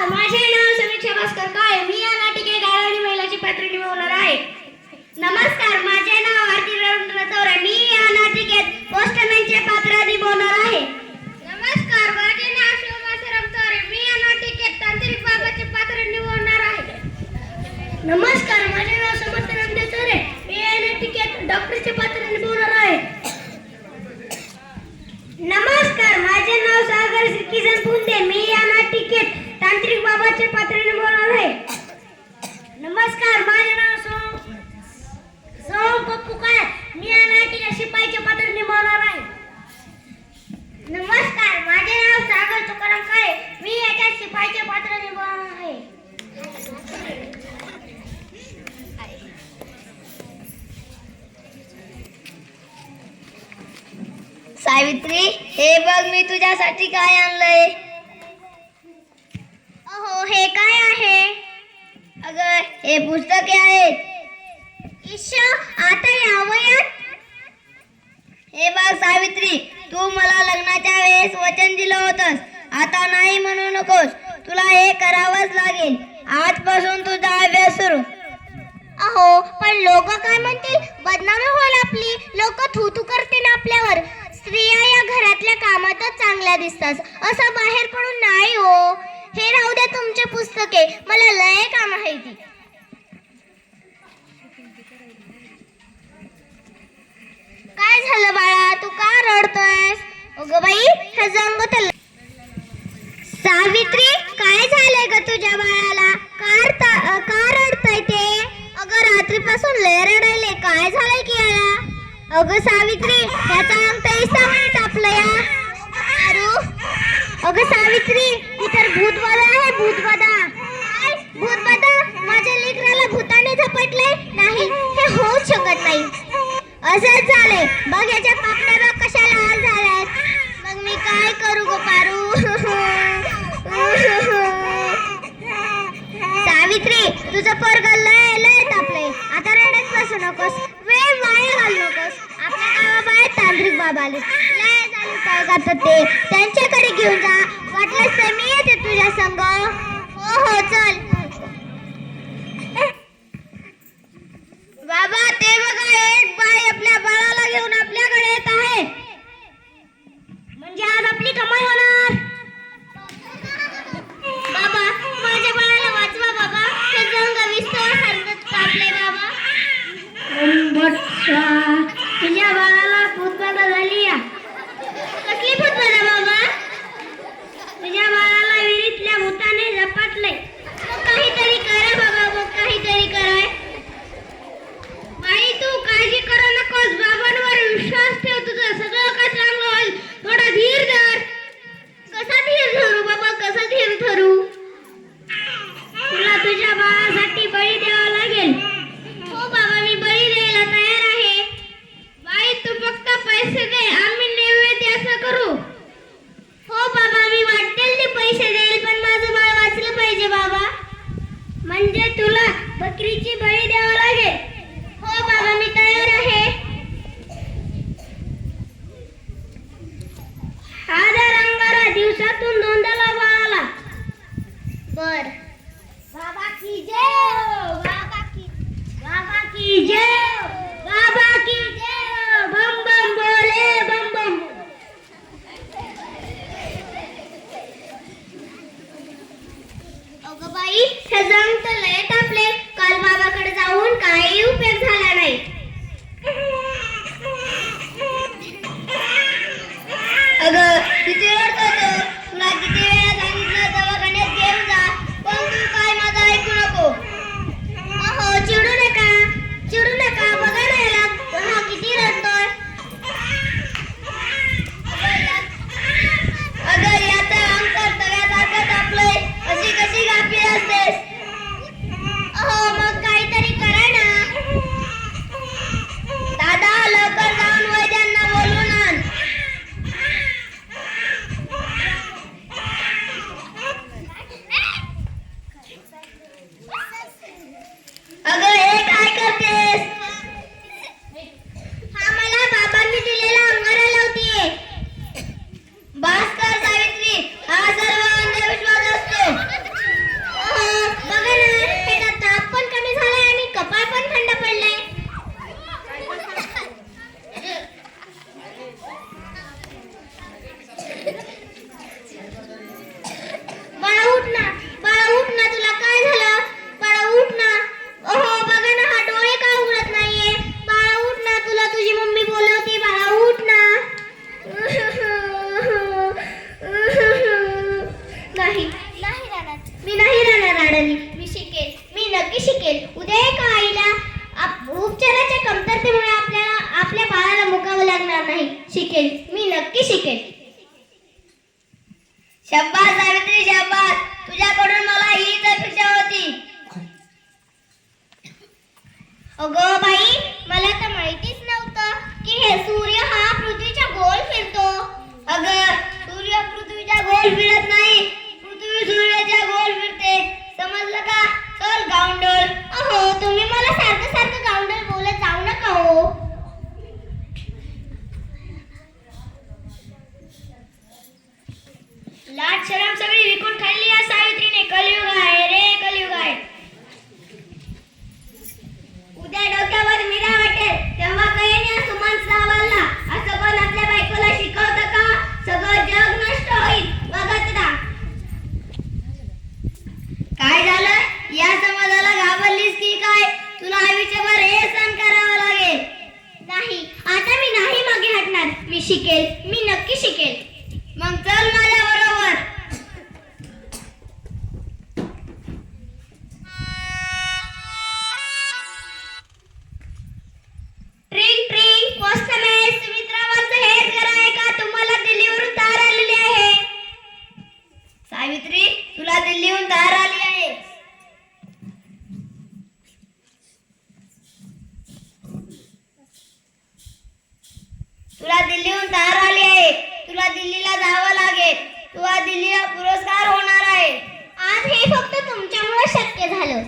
नमस्कार, माझे नाव समीक्षा भास्कर काळे. मी या नाटिकेत गायवानी महिलाची पात्र निभावणार आहे. नमस्कार, माझे नाव आरती रवींद्र चौरे. मी या नाटिकेत पोस्टमॅनचे पात्र निभावणार आहे. नमस्कार, माझे नाव शिवमासराम चौरे. मी या नाटिकेत तांत्रिक बाबाचे पात्र निभावणार आहे. नमस्कार, माझे नाव समर्थ रामदेव चौरे. मी या नाटिकेत डॉक्टरचे पात्र निभावणार आहे. नमस्कार, माझे नाव सागर किसन पुंदे. मी या नाटिकेत तांत्रिक बाबाचे पात्र निभावणार आहे. नमस्कार, माझे नाव सोम पप्पू काळे. मी या नाटिकेत शिपाईचे पात्र निभावणार आहे. नमस्कार, माझे नाव सागर तुकाराम काळे. मी याच्यात शिपाईचे पात्र निभावणार आहे. सावित्री, हे बघ मी तुझ्यासाठी काय आणलंय. अहो, हे काय आहे? अगं, हे पुस्तके आहेत. ईश्वर, आता या वयात? हे बघ सावित्री, तू मला लग्नाच्या वेळेस वचन दिलं होतंस. आता नाही म्हणू नकोस. तुला हे करावंच लागेल. आजपासून तुझा अभ्यास सुरू. अहो, पण लोक काय म्हणतील? बदनामी होईल आपली. लोक थू करतील आपल्यावर. स्त्रिया या घरातल्या कामातच चांगल्या दिसतात, असं बाहेर पडून नाही हो. हे राहू द्या तुमचे पुस्तके, मला लय काम आहे ती. काय झालं बाळा, तू का रडतोयस? अगं बाई, हे जंग तर. सावित्री, काय झालंय ग तुझ्या बाळाला? का रडतय ते? अगं, रात्रीपासून लय रडायले. काय झालंय की याला? अगं सावित्री, याचा अंग तर इसामणी तापलं या. अगं सावित्री, इतर भूतबाधा आहे. भूतबाधा? माझ्या लेकराला भूताने झपटलंय? नाही, हे होऊच शकत नाही. असंच झालंय बघ. याच्या पापण्या बघ कशा लाल झाल्यात. मग मी काय करू गो पारू? सावित्री, तुझं पोरग लय तापलंय. आता रडत बसू नकोस. वेळ वाया घालू नकोस. आपल्या गावाबाहेर तांत्रिक बाबा आले. लय झाली काय करतात ते. त्यांच्याकडे घेऊन जा. वाटलंच तर मी येते तुझ्या संग. हो, चल. बाबा, ते बघा, एक बाई आपल्या बाळाला घेऊन आपल्याकडे येत आहे. म्हणजे आज आपली कमाई होणार. बाबा, माझ्या बाळाला वाचवा बाबा. हे जंग विस्तव हरकत कापले बाबा. तुझ्या बाळाला भूतबाधा झाली या. कसली भूतबाधा बाबा? तुझ्या बाळाला विहिरीतल्या भूताने झपाटले. काहीतरी करा बाबा, मग काहीतरी कराय. बाई, तू काळजी करू नकोस. बाबांवर विश्वास ठेव. तुझं सगळं काय चांगलं होईल. थोडा धीर धर. कसा धीर धरू बाबा, कसा धीर धरू? तुला तुझ्या बाळासाठी बळी द्यावा लागेल. हो बाबा, मी बळी द्यायला तयार आहे. बाई, तू फक्त पैसे दे, आम्ही नैवेद्य करू. हो बाबा, मी वाटेल ते पैसे देईल, पण माझं बाळ वाचलं पाहिजे बाबा. म्हणजे तुला बकरीची बळी द्यावा लागेल. हो बाबा, मी तयार आहे. हा दर अंगारा दिवसातून 2दा लावा बाळाला. बर. बाबा की जय हो. बाबा की जय हो. बाबा की जय हो. बम बम बोले, बम बम. अगं बाई, हे जंग तर लय तापले. काल बाबाकडे जाऊन काही उपयोग झाला नाही. अगं, किती रडतो. तुला किती वेळा सांगितलं दवाखान्यात घेऊन जा, पण तू काय माझं ऐकू नको. अहो, चिडू नका. बघा ना याला, हा किती रडतोय. अगं, याचं अंग तर तव्यासारखं तापलंय. अशी कशी गाफील असतेस? अहो, मग काहीतरी करा ना. नाही मी नाही राहणार अडाणी. मी शिकेल, मी नक्की शिकेल. उद्या एका आईला उपचाराच्या कमतरतेमुळे आपल्या बाळाला मुकावं लागणार नाही. शिकेल, मी नक्की शिकेल. शाबास सावित्री, शाबास. तुझ्याकडून मला हीच अपेक्षा होती. अगं बाई, मला तर माहितीच नव्हतं की हे सूर्य हा पृथ्वीच्या गोल फिरतो. अगं, सूर्य पृथ्वीच्या गोल फिरत नाही, पृथ्वी सूर्याच्या गोल फिरते. समजलं का? चल गावंडळ. अहो, तुम्ही मला सारखं सारखं गावंडळ बोलत जाऊ नका हो. लाज शरम सगळी विकून खाल्ली या सावित्रीने. कलियुग आहे रे, कलियुग आहे. उद्या डोक्यावर मिरा वाटेल तेव्हा कळेल या सुमन सावरला. असं पण आपल्या बायकोला शिकवतं का? सगळं जग नष्ट होईल. बघत राहा. काय झालं? या समाजाला घाबरलीस की काय? तुला आयुष्यभर हे सहन करावं लागेल. नाही, आता मी नाही मागे हटणार. मी शिकेल, मी नक्की शिकेल. मग चल माझ्या बरोबर. ट्रिंग ट्रिंग, पोस्टमॅन. सुमित्रावरचं हेच घर आहे का? तुम्हाला दिल्लीवरून तार आलेली आहे. सावित्री, तुला दिल्लीहून तार आली आहे. तुला दिल्लीहून तार आली आहे. तुला दिल्लीला जावं लागेल. तुला दिल्लीला पुरस्कार होणार आहे. आज हे फक्त तुमच्यामुळे शक्य झालं.